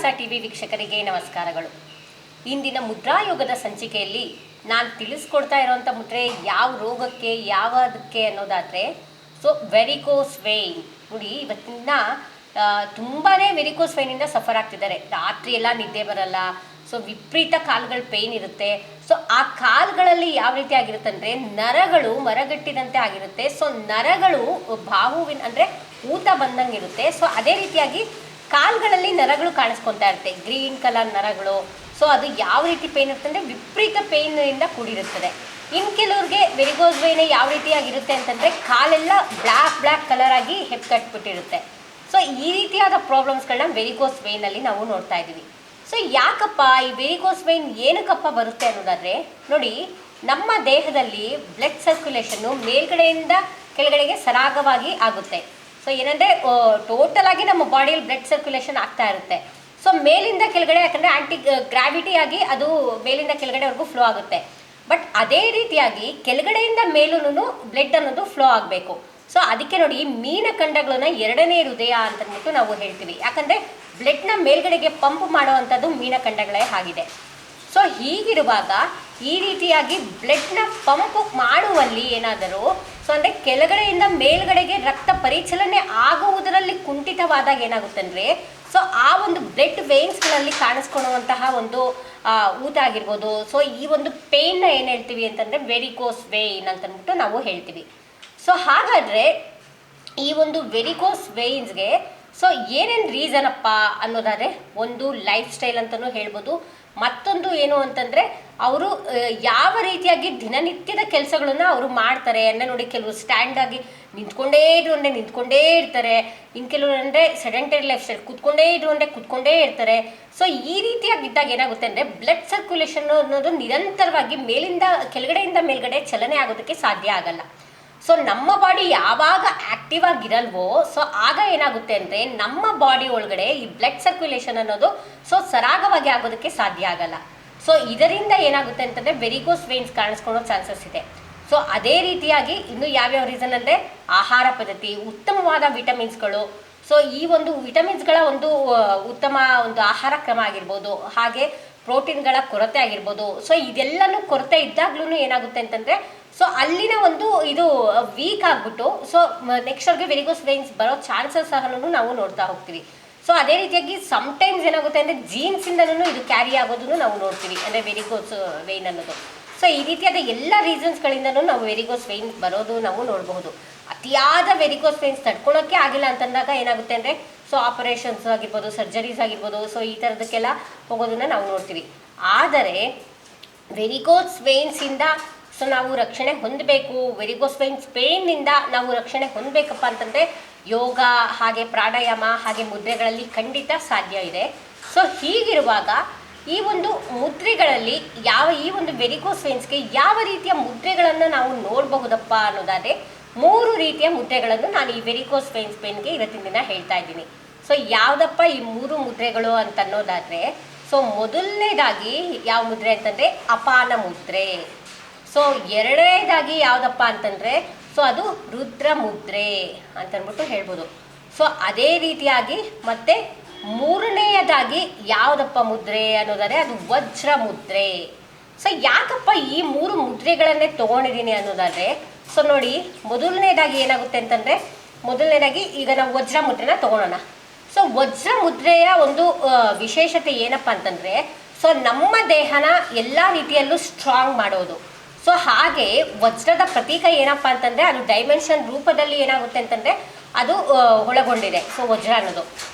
ವಿಶ್ವಾಸ ಟಿವಿ ವೀಕ್ಷಕರಿಗೆ ನಮಸ್ಕಾರಗಳು. ಇಂದಿನ ಮುದ್ರಾಯೋಗದ ಸಂಚಿಕೆಯಲ್ಲಿ ನಾನು ತಿಳಿಸ್ಕೊಡ್ತಾ ಇರೋವಂಥ ಮುದ್ರೆ ಯಾವ ರೋಗಕ್ಕೆ ಯಾವುದಕ್ಕೆ ಅನ್ನೋದಾದರೆ ವೆರಿಕೋಸ್ ವೇನ್. ನೋಡಿ, ಇವತ್ತಿನ ತುಂಬಾ ವೆರಿಕೋಸ್ ವೇನಿಂದ ಸಫರ್ ಆಗ್ತಿದ್ದಾರೆ. ರಾತ್ರಿ ಎಲ್ಲ ನಿದ್ದೆ ಬರಲ್ಲ, ವಿಪರೀತ ಕಾಲುಗಳ ಪೇಯ್ನ್ ಇರುತ್ತೆ. ಆ ಕಾಲುಗಳಲ್ಲಿ ಯಾವ ರೀತಿ ಆಗಿರುತ್ತೆ ಅಂದರೆ ನರಗಳು ಮರಗಟ್ಟಿದಂತೆ ಆಗಿರುತ್ತೆ. ನರಗಳು ಬಾಹುವಿನ ಅಂದರೆ ಊತ ಬಂದಂಗೆ ಇರುತ್ತೆ. ಅದೇ ರೀತಿಯಾಗಿ ಕಾಲುಗಳಲ್ಲಿ ನರಗಳು ಕಾಣಿಸ್ಕೊತಾ ಇರುತ್ತೆ, ಗ್ರೀನ್ ಕಲರ್ ನರಗಳು. ಅದು ಯಾವ ರೀತಿ ಪೇಯ್ನ್ ಇರುತ್ತೆ ಅಂದರೆ ವಿಪರೀತ ಪೇಯ್ನಿಂದ ಕೂಡಿರುತ್ತದೆ. ಇನ್ನು ಕೆಲವ್ರಿಗೆ ವೆರಿಕೋಸ್ ವೇನ್ ಯಾವ ರೀತಿಯಾಗಿರುತ್ತೆ ಅಂತಂದರೆ ಕಾಲೆಲ್ಲ ಬ್ಲ್ಯಾಕ್ ಕಲರ್ ಆಗಿ ಹೆಪ್ಪುಕಟ್ಬಿಟ್ಟಿರುತ್ತೆ. ಈ ರೀತಿಯಾದ ಪ್ರಾಬ್ಲಮ್ಸ್ಗಳನ್ನ ವೆರಿಕೋಸ್ ವೇನಲ್ಲಿ ನಾವು ನೋಡ್ತಾ ಇದ್ದೀವಿ. ಯಾಕಪ್ಪ ಈ ವೆರಿಕೋಸ್ ವೇನ್ ಏನಕ್ಕಪ್ಪ ಬರುತ್ತೆ ಅನ್ನೋದಾದರೆ, ನೋಡಿ, ನಮ್ಮ ದೇಹದಲ್ಲಿ ಬ್ಲಡ್ ಸರ್ಕ್ಯುಲೇಷನ್ನು ಮೇಲ್ಗಡೆಯಿಂದ ಕೆಳಗಡೆಗೆ ಸರಾಗವಾಗಿ ಆಗುತ್ತೆ. ಏನಂದರೆ ಟೋಟಲ್ ಆಗಿ ನಮ್ಮ ಬಾಡಿಯಲ್ಲಿ ಬ್ಲಡ್ ಸರ್ಕ್ಯುಲೇಷನ್ ಆಗ್ತಾ ಇರುತ್ತೆ. ಮೇಲಿಂದ ಕೆಳಗಡೆ, ಯಾಕಂದರೆ ಆ್ಯಂಟಿ ಗ್ರಾವಿಟಿ ಆಗಿ ಅದು ಮೇಲಿಂದ ಕೆಳಗಡೆವರೆಗೂ ಫ್ಲೋ ಆಗುತ್ತೆ. ಬಟ್ ಅದೇ ರೀತಿಯಾಗಿ ಕೆಳಗಡೆಯಿಂದ ಮೇಲೂ ಬ್ಲಡ್ ಅನ್ನೋದು ಫ್ಲೋ ಆಗಬೇಕು. ಅದಕ್ಕೆ ನೋಡಿ, ಈ ಮೀನಖಂಡಗಳನ್ನ ಎರಡನೇ ಹೃದಯ ಅಂತಂದ್ಬಿಟ್ಟು ನಾವು ಹೇಳ್ತೀವಿ. ಯಾಕಂದರೆ ಬ್ಲಡ್ನ ಮೇಲ್ಗಡೆಗೆ ಪಂಪ್ ಮಾಡುವಂಥದ್ದು ಮೀನಖಂಡಗಳೇ ಆಗಿದೆ. ಹೀಗಿರುವಾಗ ಈ ರೀತಿಯಾಗಿ ಬ್ಲಡ್ನ ಪಂಪ್ ಮಾಡುವಲ್ಲಿ ಏನಾದರೂ ಅಂದರೆ ಕೆಳಗಡೆಯಿಂದ ಮೇಲ್ಗಡೆಗೆ ರಕ್ತ ಪರಿಚಲನೆ ಆಗುವುದರಲ್ಲಿ ಕುಂಠಿತವಾದಾಗ ಏನಾಗುತ್ತೆ ಅಂದರೆ ಆ ಒಂದು ಬ್ಲಡ್ ವೇನ್ಸ್ಗಳಲ್ಲಿ ಕಾಣಿಸ್ಕೊಳ್ಳುವಂತಹ ಒಂದು ಊತ ಆಗಿರ್ಬೋದು. ಈ ಒಂದು ಪೇಯ್ನ ಏನು ಹೇಳ್ತೀವಿ ಅಂತಂದರೆ ವೆರಿಕೋಸ್ ವೇನ್ ಅಂತಂದ್ಬಿಟ್ಟು ನಾವು ಹೇಳ್ತೀವಿ. ಹಾಗಾದರೆ ಈ ಒಂದು ವೆರಿಕೋಸ್ ವೇನ್ಸ್ಗೆ ಏನೇನು ರೀಸನ್ ಅಪ್ಪ ಅನ್ನೋದಾದರೆ, ಒಂದು ಲೈಫ್ ಸ್ಟೈಲ್ ಅಂತಲೂ ಹೇಳ್ಬೋದು. ಮತ್ತೊಂದು ಏನು ಅಂತಂದರೆ ಅವರು ಯಾವ ರೀತಿಯಾಗಿ ದಿನನಿತ್ಯದ ಕೆಲಸಗಳನ್ನ ಅವರು ಮಾಡ್ತಾರೆ ಅಂದರೆ, ನೋಡಿ, ಕೆಲವರು ಸ್ಟ್ಯಾಂಡಾಗಿ ನಿಂತ್ಕೊಂಡೇ ಇರ್ತಾರೆ. ಇನ್ನು ಕೆಲವರು ಅಂದರೆ ಸೆಡೆಂಟರಿ ಲೈಫ್ ಸ್ಟೈಲ್, ಕೂತ್ಕೊಂಡೇ ಇರ್ತಾರೆ. ಈ ರೀತಿಯಾಗಿದ್ದಾಗ ಏನಾಗುತ್ತೆ ಅಂದರೆ ಬ್ಲಡ್ ಸರ್ಕ್ಯುಲೇಷನ್ ಅನ್ನೋದು ನಿರಂತರವಾಗಿ ಕೆಳಗಡೆಯಿಂದ ಮೇಲ್ಗಡೆ ಚಲನೆ ಆಗೋದಕ್ಕೆ ಸಾಧ್ಯ ಆಗಲ್ಲ. ನಮ್ಮ ಬಾಡಿ ಯಾವಾಗ ಆ್ಯಕ್ಟಿವ್ ಆಗಿರಲ್ವೋ ಆಗ ಏನಾಗುತ್ತೆ ಅಂದರೆ ನಮ್ಮ ಬಾಡಿ ಒಳಗಡೆ ಈ ಬ್ಲಡ್ ಸರ್ಕ್ಯುಲೇಷನ್ ಅನ್ನೋದು ಸರಾಗವಾಗಿ ಆಗೋದಕ್ಕೆ ಸಾಧ್ಯ ಆಗಲ್ಲ. ಇದರಿಂದ ಏನಾಗುತ್ತೆ ಅಂತಂದರೆ ವೆರಿಕೋಸ್ ವೇನ್ಸ್ ಕಾಣಿಸ್ಕೊಳ್ಳೋ ಚಾನ್ಸಸ್ ಇದೆ. ಅದೇ ರೀತಿಯಾಗಿ ಇನ್ನು ಯಾವ್ಯಾವ ರೀಸನ್ ಅಂದರೆ ಆಹಾರ ಪದ್ಧತಿ, ಉತ್ತಮವಾದ ವಿಟಮಿನ್ಸ್ಗಳು, ಈ ಒಂದು ವಿಟಮಿನ್ಸ್ಗಳ ಒಂದು ಉತ್ತಮ ಒಂದು ಆಹಾರ ಕ್ರಮ ಆಗಿರ್ಬೋದು, ಹಾಗೆ ಪ್ರೋಟೀನ್ಗಳ ಕೊರತೆ ಆಗಿರ್ಬೋದು. ಇದೆಲ್ಲನೂ ಕೊರತೆ ಇದ್ದಾಗ್ಲೂ ಏನಾಗುತ್ತೆ ಅಂತಂದರೆ ಅಲ್ಲಿನ ಒಂದು ಇದು ವೀಕ್ ಆಗಿಬಿಟ್ಟು ನೆಕ್ಸ್ಟ್ ಅವ್ರಿಗೆ ವೆರಿಕೋಸ್ ವೇನ್ಸ್ ಬರೋ ಚಾನ್ಸಸ್ ಸಹ ನಾವು ನೋಡ್ತಾ ಹೋಗ್ತೀವಿ. ಅದೇ ರೀತಿಯಾಗಿ ಸಮ್ಟೈಮ್ಸ್ ಏನಾಗುತ್ತೆ ಅಂದರೆ ಜೀನ್ಸಿಂದನೂ ಇದು ಕ್ಯಾರಿ ಆಗೋದನ್ನು ನಾವು ನೋಡ್ತೀವಿ, ಅಂದರೆ ವೆರಿಕೋಸ್ ವೇನ್ ಅನ್ನೋದು. ಈ ರೀತಿಯಾದ ಎಲ್ಲ ರೀಸನ್ಸ್ಗಳಿಂದನೂ ನಾವು ವೆರಿಕೋಸ್ ವೇನ್ ಬರೋದು ನಾವು ನೋಡಬಹುದು. ಅತಿಯಾದ ವೆರಿಕೋಸ್ ವೇನ್ಸ್ ತಡ್ಕೊಳ್ಳೋಕ್ಕೆ ಆಗಿಲ್ಲ ಅಂತಂದಾಗ ಏನಾಗುತ್ತೆ ಅಂದರೆ ಆಪರೇಷನ್ಸ್ ಆಗಿರ್ಬೋದು, ಸರ್ಜರೀಸ್ ಆಗಿರ್ಬೋದು, ಈ ಥರದಕ್ಕೆಲ್ಲ ಹೋಗೋದನ್ನು ನಾವು ನೋಡ್ತೀವಿ. ಆದರೆ ವೆರಿಕೋಸ್ ವೇನ್ಸಿಂದ ನಾವು ರಕ್ಷಣೆ ಹೊಂದಬೇಕು, ವೆರಿಕೋಸ್ ವೇನ್ಸ್ ಪೇಯ್ನಿಂದ ನಾವು ರಕ್ಷಣೆ ಹೊಂದಬೇಕಪ್ಪ ಅಂತಂದರೆ ಯೋಗ, ಹಾಗೆ ಪ್ರಾಣಾಯಾಮ, ಹಾಗೆ ಮುದ್ರೆಗಳಲ್ಲಿ ಖಂಡಿತ ಸಾಧ್ಯ ಇದೆ. ಹೀಗಿರುವಾಗ ಈ ಒಂದು ಮುದ್ರೆಗಳಲ್ಲಿ ಈ ಒಂದು ವೆರಿಕೋಸ್ ವೇನ್ಸ್ಗೆ ಯಾವ ರೀತಿಯ ಮುದ್ರೆಗಳನ್ನು ನಾವು ನೋಡಬಹುದಪ್ಪ ಅನ್ನೋದಾದರೆ 3 ರೀತಿಯ ಮುದ್ರೆಗಳನ್ನು ನಾನು ಈ ವೆರಿಕೋಸ್ ವೇನ್ಸ್ ಪೇನ್ಗೆ ಇವತ್ತಿನ ದಿನ ಹೇಳ್ತಾ ಇದ್ದೀನಿ. ಯಾವುದಪ್ಪ ಈ 3 ಮುದ್ರೆಗಳು ಅಂತ ಅನ್ನೋದಾದರೆ, ಮೊದಲನೇದಾಗಿ ಯಾವ ಮುದ್ರೆ ಅಂತಂದರೆ ಅಪಾನ ಮುದ್ರೆ. ಎರಡನೇದಾಗಿ ಯಾವುದಪ್ಪ ಅಂತಂದರೆ ಅದು ರುದ್ರ ಮುದ್ರೆ ಅಂತಂದ್ಬಿಟ್ಟು ಹೇಳ್ಬೋದು. ಅದೇ ರೀತಿಯಾಗಿ ಮತ್ತೆ ಮೂರನೆಯದಾಗಿ ಯಾವುದಪ್ಪ ಮುದ್ರೆ ಅನ್ನೋದಾದರೆ ಅದು ವಜ್ರ ಮುದ್ರೆ. ಯಾಕಪ್ಪ ಈ 3 ಮುದ್ರೆಗಳನ್ನೇ ತೊಗೊಂಡಿದ್ದೀನಿ ಅನ್ನೋದಾದರೆ, ನೋಡಿ, ಮೊದಲನೇದಾಗಿ ಏನಾಗುತ್ತೆ ಅಂತಂದರೆ ಮೊದಲನೇದಾಗಿ ಈಗ ನಾವು ವಜ್ರ ಮುದ್ರೆನ ತೊಗೊಳೋಣ. ವಜ್ರ ಮುದ್ರೆಯ ಒಂದು ವಿಶೇಷತೆ ಏನಪ್ಪ ಅಂತಂದರೆ ನಮ್ಮ ದೇಹನ ಎಲ್ಲ ರೀತಿಯಲ್ಲೂ ಸ್ಟ್ರಾಂಗ್ ಮಾಡೋದು. ಹಾಗೆ ವಜ್ರದ ಪ್ರತೀಕ ಏನಪ್ಪ ಅಂತಂದರೆ ಅದು ಡೈಮೆನ್ಷನ್ ರೂಪದಲ್ಲಿ ಏನಾಗುತ್ತೆ ಅಂತಂದರೆ ಅದು ಒಳಗೊಂಡಿದೆ ವಜ್ರ ಅನ್ನೋದು.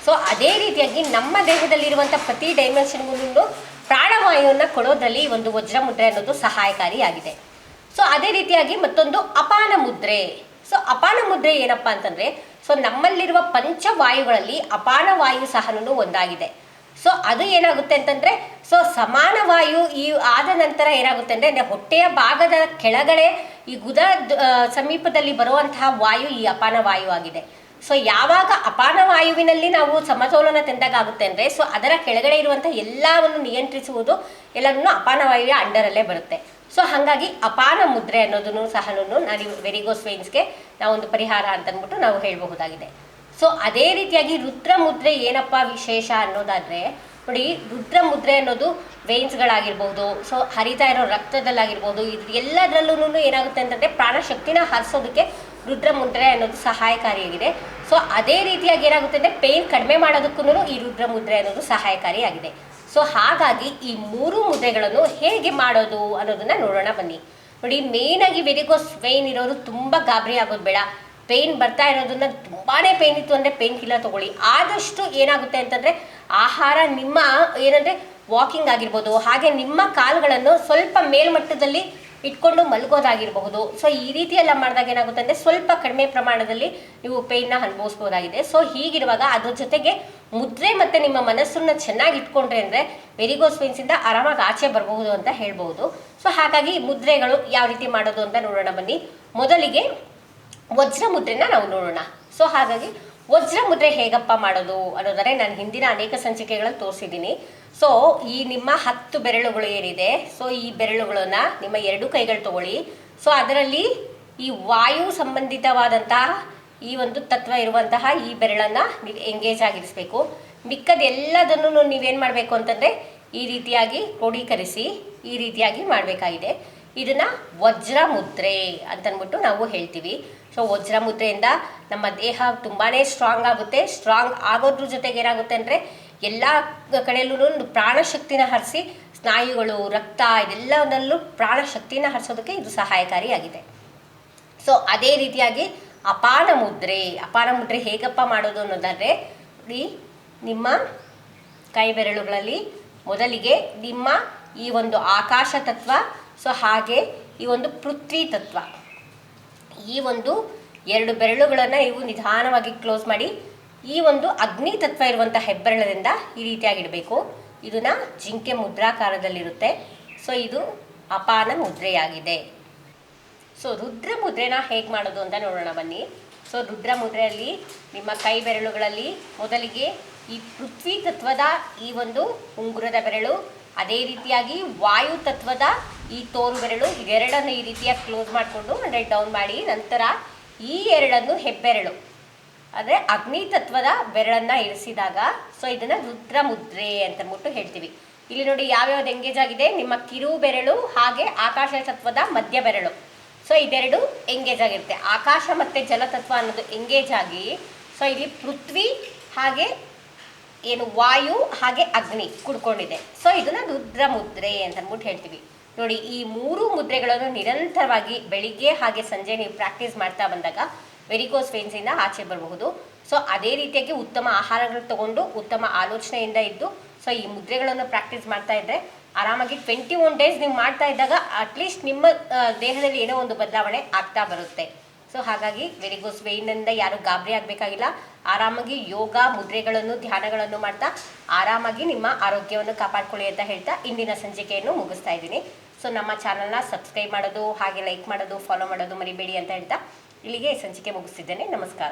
ಅದೇ ರೀತಿಯಾಗಿ ನಮ್ಮ ದೇಹದಲ್ಲಿರುವಂಥ ಪ್ರತಿ ಡೈಮೆನ್ಷನ್ಗೂ ಪ್ರಾಣವಾಯುವನ್ನು ಕೊಡೋದ್ರಲ್ಲಿ ಈ ಒಂದು ವಜ್ರ ಮುದ್ರೆ ಅನ್ನೋದು ಸಹಾಯಕಾರಿಯಾಗಿದೆ. ಅದೇ ರೀತಿಯಾಗಿ ಮತ್ತೊಂದು ಅಪಾನ ಮುದ್ರೆ. ಅಪಾನ ಮುದ್ರೆ ಏನಪ್ಪ ಅಂತಂದರೆ ನಮ್ಮಲ್ಲಿರುವ ಪಂಚವಾಯುಗಳಲ್ಲಿ ಅಪಾನ ವಾಯು ಸಹ ಒಂದಾಗಿದೆ. ಅದು ಏನಾಗುತ್ತೆ ಅಂತಂದರೆ ಸಮಾನ ವಾಯು ಆದ ನಂತರ ಏನಾಗುತ್ತೆ ಅಂದರೆ ಹೊಟ್ಟೆಯ ಭಾಗದ ಕೆಳಗಡೆ ಈ ಗುದ ಸಮೀಪದಲ್ಲಿ ಬರುವಂತಹ ವಾಯು ಈ ಅಪಾನ ವಾಯು ಆಗಿದೆ. ಯಾವಾಗ ಅಪಾನ ವಾಯುವಿನಲ್ಲಿ ನಾವು ಸಮತೋಲನ ತಂದಾಗ ಆಗುತ್ತೆ ಅಂದರೆ ಅದರ ಕೆಳಗಡೆ ಇರುವಂಥ ಎಲ್ಲವನ್ನು ನಿಯಂತ್ರಿಸುವುದು ಎಲ್ಲನೂ ಅಪಾನ ವಾಯುವಿನ ಅಂಡರಲ್ಲೇ ಬರುತ್ತೆ. ಹಾಗಾಗಿ ಅಪಾನ ಮುದ್ರೆ ಅನ್ನೋದನ್ನು ಸಹ ನಾನು ವೆರಿಕೋಸ್ ವೇನ್ಸ್ಗೆ ನಾವೊಂದು ಪರಿಹಾರ ಅಂತಂದ್ಬಿಟ್ಟು ನಾವು ಹೇಳಬಹುದಾಗಿದೆ. ಅದೇ ರೀತಿಯಾಗಿ ರುದ್ರ ಮುದ್ರೆ ಏನಪ್ಪ ವಿಶೇಷ ಅನ್ನೋದಾದರೆ ನೋಡಿ, ರುದ್ರ ಮುದ್ರೆ ಅನ್ನೋದು ವೇನ್ಸ್ಗಳಾಗಿರ್ಬೋದು, ಸೊ ಹರಿತಾ ಇರೋ ರಕ್ತದಲ್ಲಾಗಿರ್ಬೋದು, ಇದು ಎಲ್ಲದರಲ್ಲೂ ಏನಾಗುತ್ತೆ ಅಂತಂದರೆ ಪ್ರಾಣಶಕ್ತಿನ ಹರಿಸೋದಕ್ಕೆ ರುದ್ರ ಮುದ್ರೆ ಅನ್ನೋದು ಸಹಾಯಕಾರಿಯಾಗಿದೆ. ಸೊ ಅದೇ ರೀತಿಯಾಗಿ ಏನಾಗುತ್ತೆ ಅಂದರೆ ಪೇಯ್ನ್ ಕಡಿಮೆ ಮಾಡೋದಕ್ಕೂ ಈ ರುದ್ರ ಮುದ್ರೆ ಅನ್ನೋದು ಸಹಾಯಕಾರಿಯಾಗಿದೆ. ಸೊ ಹಾಗಾಗಿ ಈ 3 ಮುದ್ರೆಗಳನ್ನು ಹೇಗೆ ಮಾಡೋದು ಅನ್ನೋದನ್ನ ನೋಡೋಣ ಬನ್ನಿ. ನೋಡಿ, ಮೇಯ್ನಾಗಿ ವೆರಿಕೋಸ್ ವೇನ್ ಇರೋರು ತುಂಬ ಗಾಬರಿ ಆಗೋದು ಬೇಡ. ಪೇಯ್ನ್ ಬರ್ತಾ ಇರೋದನ್ನ ತುಂಬಾ ಪೇಯ್ನ್ ಇತ್ತು ಅಂದರೆ ಪೇಯ್ನ್ ಕಿಲ್ಲರ್ ತೊಗೊಳ್ಳಿ. ಆದಷ್ಟು ಏನಾಗುತ್ತೆ ಅಂತಂದರೆ ಆಹಾರ ನಿಮ್ಮ ಏನಂದರೆ ವಾಕಿಂಗ್ ಆಗಿರ್ಬೋದು, ಹಾಗೆ ನಿಮ್ಮ ಕಾಲುಗಳನ್ನು ಸ್ವಲ್ಪ ಮೇಲ್ಮಟ್ಟದಲ್ಲಿ ಇಟ್ಕೊಂಡು ಮಲಗೋದಾಗಿರಬಹುದು. ಸೊ ಈ ರೀತಿ ಎಲ್ಲ ಮಾಡಿದಾಗ ಏನಾಗುತ್ತೆ ಅಂದರೆ ಸ್ವಲ್ಪ ಕಡಿಮೆ ಪ್ರಮಾಣದಲ್ಲಿ ನೀವು ಪೇಯ್ನ ಅನುಭವಿಸ್ಬೋದಾಗಿದೆ. ಸೊ ಹೀಗಿರುವಾಗ ಅದ್ರ ಜೊತೆಗೆ ಮುದ್ರೆ ಮತ್ತು ನಿಮ್ಮ ಮನಸ್ಸನ್ನು ಚೆನ್ನಾಗಿ ಇಟ್ಕೊಂಡ್ರೆ ಅಂದರೆ ವೆರಿಕೋಸ್ ವೇನ್ಸಿಂದ ಆರಾಮಾಗಿ ಆಚೆ ಬರಬಹುದು ಅಂತ ಹೇಳ್ಬೋದು. ಸೊ ಹಾಗಾಗಿ ಮುದ್ರೆಗಳು ಯಾವ ರೀತಿ ಮಾಡೋದು ಅಂತ ನೋಡೋಣ ಬನ್ನಿ. ಮೊದಲಿಗೆ ವಜ್ರ ಮುದ್ರೆನ ನಾವು ನೋಡೋಣ. ಸೊ ಹಾಗಾಗಿ ವಜ್ರ ಮುದ್ರೆ ಹೇಗಪ್ಪ ಮಾಡೋದು ಅನ್ನೋದಾದ್ರೆ ನಾನು ಹಿಂದಿನ ಅನೇಕ ಸಂಚಿಕೆಗಳಲ್ಲಿ ತೋರಿಸಿದ್ದೀನಿ. ಸೊ ಈ ನಿಮ್ಮ 10 ಬೆರಳುಗಳು ಏನಿದೆ, ಸೊ ಈ ಬೆರಳುಗಳನ್ನ ನಿಮ್ಮ 2 ಕೈಗಳು ತಗೊಳ್ಳಿ. ಸೊ ಅದರಲ್ಲಿ ಈ ವಾಯು ಸಂಬಂಧಿತವಾದಂತಹ ಈ ಒಂದು ತತ್ವ ಇರುವಂತಹ ಈ ಬೆರಳನ್ನು ನೀವು ಎಂಗೇಜ್ ಆಗಿರಿಸ್ಬೇಕು. ಮಿಕ್ಕದೆಲ್ಲದನ್ನು ನೀವೇನು ಮಾಡಬೇಕು ಅಂತಂದರೆ ಈ ರೀತಿಯಾಗಿ ಕ್ರೋಢೀಕರಿಸಿ ಈ ರೀತಿಯಾಗಿ ಮಾಡಬೇಕಾಗಿದೆ. ಇದನ್ನ ವಜ್ರ ಮುದ್ರೆ ಅಂತಂದ್ಬಿಟ್ಟು ನಾವು ಹೇಳ್ತೀವಿ. ಸೊ ವಜ್ರ ಮುದ್ರೆಯಿಂದ ನಮ್ಮ ದೇಹ ತುಂಬಾ ಸ್ಟ್ರಾಂಗ್ ಆಗುತ್ತೆ. ಸ್ಟ್ರಾಂಗ್ ಆಗೋದ್ರ ಜೊತೆಗೆ ಏನಾಗುತ್ತೆ ಅಂದರೆ ಎಲ್ಲ ಕಡೆಯಲ್ಲೂ ಪ್ರಾಣಶಕ್ತಿನ ಹರಿಸಿ ಸ್ನಾಯುಗಳು, ರಕ್ತ ಇದೆಲ್ಲದರಲ್ಲೂ ಪ್ರಾಣಶಕ್ತಿನ ಹರಿಸೋದಕ್ಕೆ ಇದು ಸಹಾಯಕಾರಿಯಾಗಿದೆ. ಸೊ ಅದೇ ರೀತಿಯಾಗಿ ಅಪಾನ ಮುದ್ರೆ ಹೇಗಪ್ಪ ಮಾಡೋದು ಅನ್ನೋದಾದರೆ ನಿಮ್ಮ ಕೈ ಬೆರಳುಗಳಲ್ಲಿ ಮೊದಲಿಗೆ ನಿಮ್ಮ ಈ ಒಂದು ಆಕಾಶ ತತ್ವ, ಸೊ ಹಾಗೆ ಈ ಒಂದು ಪೃಥ್ವಿ ತತ್ವ, ಈ ಒಂದು 2 ಬೆರಳುಗಳನ್ನು ನೀವು ನಿಧಾನವಾಗಿ ಕ್ಲೋಸ್ ಮಾಡಿ ಈ ಒಂದು ಅಗ್ನಿ ತತ್ವ ಇರುವಂಥ ಹೆಬ್ಬೆರಳದಿಂದ ಈ ರೀತಿಯಾಗಿಡಬೇಕು. ಇದನ್ನ ಜಿಂಕೆ ಮುದ್ರಾಕಾರದಲ್ಲಿರುತ್ತೆ. ಸೊ ಇದು ಅಪಾನ ಮುದ್ರೆಯಾಗಿದೆ. ಸೊ ರುದ್ರ ಮುದ್ರೆನ ಹೇಗೆ ಮಾಡೋದು ಅಂತ ನೋಡೋಣ ಬನ್ನಿ. ಸೊ ರುದ್ರ ಮುದ್ರೆಯಲ್ಲಿ ನಿಮ್ಮ ಕೈ ಬೆರಳುಗಳಲ್ಲಿ ಮೊದಲಿಗೆ ಈ ಪೃಥ್ವಿ ತತ್ವದ ಈ ಒಂದು ಉಂಗುರದ ಬೆರಳು, ಅದೇ ರೀತಿಯಾಗಿ ವಾಯು ತತ್ವದ ಈ ತೋರು ಬೆರಳು, ಇದೆರಡನ್ನು ಈ ರೀತಿಯಾಗಿ ಕ್ಲೋಸ್ ಮಾಡಿಕೊಂಡು ಡೌನ್ ಮಾಡಿ, ನಂತರ ಈ 2 ಹೆಬ್ಬೆರಳು ಅಂದರೆ ಅಗ್ನಿ ತತ್ವದ ಬೆರಳನ್ನು ಇರಿಸಿದಾಗ ಸೊ ಇದನ್ನು ರುದ್ರ ಮುದ್ರೆ ಅಂತಂದ್ಬಿಟ್ಟು ಹೇಳ್ತೀವಿ. ಇಲ್ಲಿ ನೋಡಿ ಯಾವ್ಯಾವ್ದು ಎಂಗೇಜ್ ಆಗಿದೆ, ನಿಮ್ಮ ಕಿರು ಬೆರಳು ಹಾಗೆ ಆಕಾಶ ತತ್ವದ ಮಧ್ಯ ಬೆರಳು. ಸೊ ಇದೆರಡು ಎಂಗೇಜ್ ಆಗಿರುತ್ತೆ. ಆಕಾಶ ಮತ್ತು ಜಲತತ್ವ ಅನ್ನೋದು ಎಂಗೇಜ್ ಆಗಿ ಸೊ ಇಲ್ಲಿ ಪೃಥ್ವಿ ಹಾಗೆ ಏನು ವಾಯು ಹಾಗೆ ಅಗ್ನಿ ಕುಡ್ಕೊಂಡಿದೆ. ಸೊ ಇದನ್ನ ರುದ್ರ ಮುದ್ರೆ ಅಂತಂದ್ಬಿಟ್ಟು ಹೇಳ್ತೀವಿ. ನೋಡಿ, ಈ 3 ಮುದ್ರೆಗಳನ್ನು ನಿರಂತರವಾಗಿ ಬೆಳಿಗ್ಗೆ ಹಾಗೆ ಸಂಜೆ ನೀವು ಪ್ರಾಕ್ಟೀಸ್ ಮಾಡ್ತಾ ಬಂದಾಗ ವೆರಿಕೋಸ್ ವೇನ್ಸಿಂದ ಆಚೆ ಬರಬಹುದು. ಸೊ ಅದೇ ರೀತಿಯಾಗಿ ಉತ್ತಮ ಆಹಾರಗಳು ತಗೊಂಡು ಉತ್ತಮ ಆಲೋಚನೆಯಿಂದ ಇದ್ದು ಸೊ ಈ ಮುದ್ರೆಗಳನ್ನು ಪ್ರಾಕ್ಟೀಸ್ ಮಾಡ್ತಾ ಇದ್ದರೆ ಆರಾಮಾಗಿ 21 ಡೇಸ್ ನೀವು ಮಾಡ್ತಾ ಇದ್ದಾಗ ಅಟ್ಲೀಸ್ಟ್ ನಿಮ್ಮ ದೇಹದಲ್ಲಿ ಏನೋ ಒಂದು ಬದಲಾವಣೆ ಆಗ್ತಾ ಬರುತ್ತೆ. ಸೊ ಹಾಗಾಗಿ ವೆರಿಕೋಸ್ ವೇನಿಂದ ಯಾರು ಗಾಬರಿ ಆಗಬೇಕಾಗಿಲ್ಲ. ಆರಾಮಾಗಿ ಯೋಗ, ಮುದ್ರೆಗಳನ್ನು, ಧ್ಯಾನಗಳನ್ನು ಮಾಡ್ತಾ ಆರಾಮಾಗಿ ನಿಮ್ಮ ಆರೋಗ್ಯವನ್ನು ಕಾಪಾಡ್ಕೊಳ್ಳಿ ಅಂತ ಹೇಳ್ತಾ ಇಂದಿನ ಸಂಚಿಕೆಯನ್ನು ಮುಗಿಸ್ತಾ ಇದ್ದೀನಿ. ಸೊ ನಮ್ಮ ಚಾನಲ್ನ ಸಬ್ಸ್ಕ್ರೈಬ್ ಮಾಡೋದು ಹಾಗೆ ಲೈಕ್ ಮಾಡೋದು ಫಾಲೋ ಮಾಡೋದು ಮರಿಬೇಡಿ ಅಂತ ಹೇಳ್ತಾ ಇಲ್ಲಿಗೆ ಸಂಚಿಕೆ ಮುಗಿಸ್ತಿದ್ದೇನೆ. ನಮಸ್ಕಾರ.